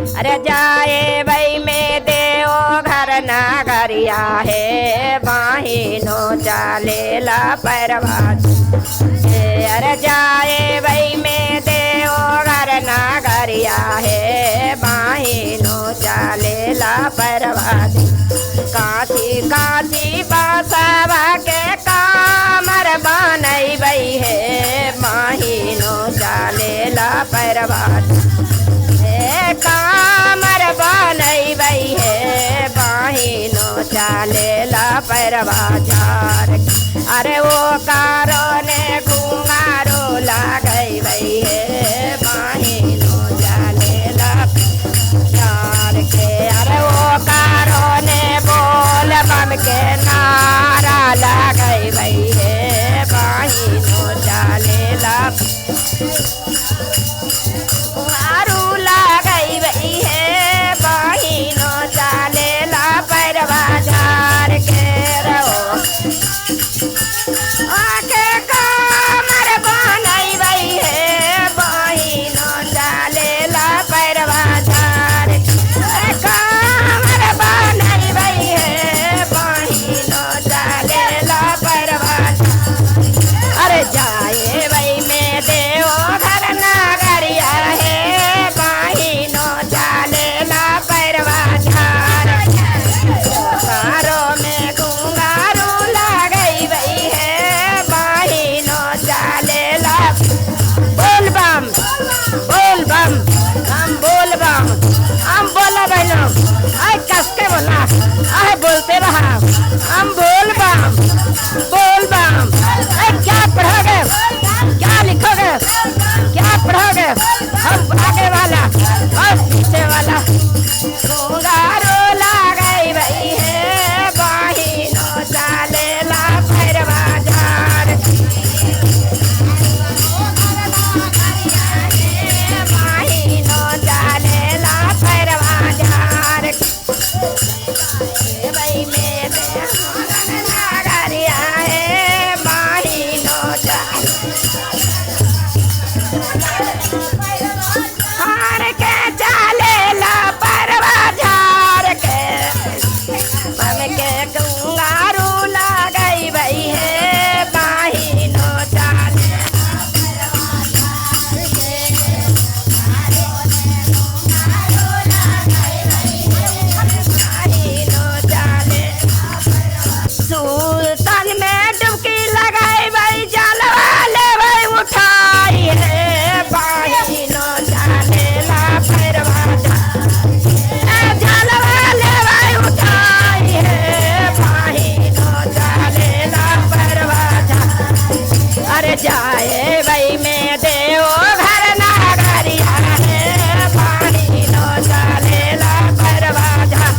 अरे जाए वही में देओ घर नगरिया है बाहिनो चालेला परवाज। अरे जाए वही में देओ घर नगरिया है बाहिनो चालेला परवाज। काची काची बासवा के कामर बनई बई है बाहिनो चालेला परवाज। कामर बनई बई है बाहिनो चालेला परवाजार। अरे वो कारो ने घुंगारो लगई बई है बाहिनो चालेला यार के। अरे वो कारो ने बोल बम के नारा लगई बई है बाहिनो चालेला परवाजार के रहो। आके कामर बनई बई है बाहिनो चालेला परवाजार। कामर बनई बई है बाहिनो चालेला परवाजार। अरे जाए वही में देओ घर नगरिया है बाहिनो चालेला परवाजार। कारो में घुंगारू लगई बई है बाहिनो चालेला। बोल बम हम बोल बम हम बोला बहनो। आए कस के बोला आए बोलते रहा हम बोल बम। क्या पढ़ोगे क्या लिखोगे क्या पढ़ोगे? हम आगे वाला और पीछे वाला। घुंगारू लगई बई है बाहिनो चालेला परवाजार। बाहिनो चालेला परवाजार। बई में नगरिया है बाहिनो हार के चालेला परवाजार के। बम के घुंगारू लगई बई है बाहिनो चालेला बाहिनो चाले। सुल्तान में डुबकी लगाई बई जलवा ले बई उठाई है बाहिनो चालेला परवाजार। जलवा ले बई उठाई है बाहिनो चालेला परवाजार। अरे जाए वही में देओ घर नगरिया है बाहिनो चालेला परवाजार।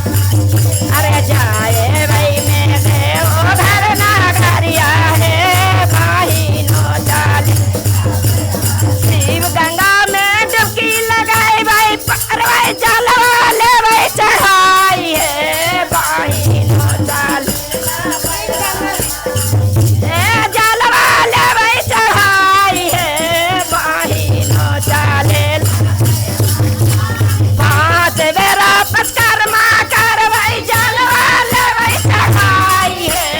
अरे जाए वही में देओ घर नगरिया है बाहिनो चाले। शिव गंगा में डुबकी लगाई बई परवाई जलवा ले बई चढ़ाई है बाहिनो चालेला। जलवा ले बई चढ़ाई है बाहिनो चालेला। 5 बेरा पत्कर्मा करवाई जलवा ले बई चढ़ाई है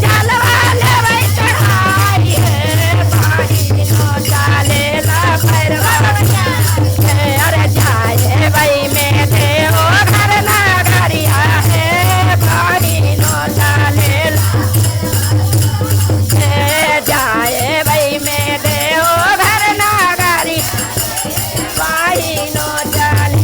जलवा ले बई चढ़ाई है बाहिनो चालेला परवाजार। अरे जाए वही में देओ घर नगरिया है बाहिनो चालेला। जाए वही में देओ घर नगरी बाहिनो चाले।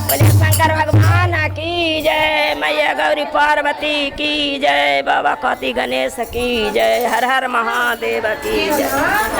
बोले शंकर भगवान की जय, मैया गौरी पार्वती की जय, बाबा कार्तिक गणेश की जय, हर हर महादेव की जय।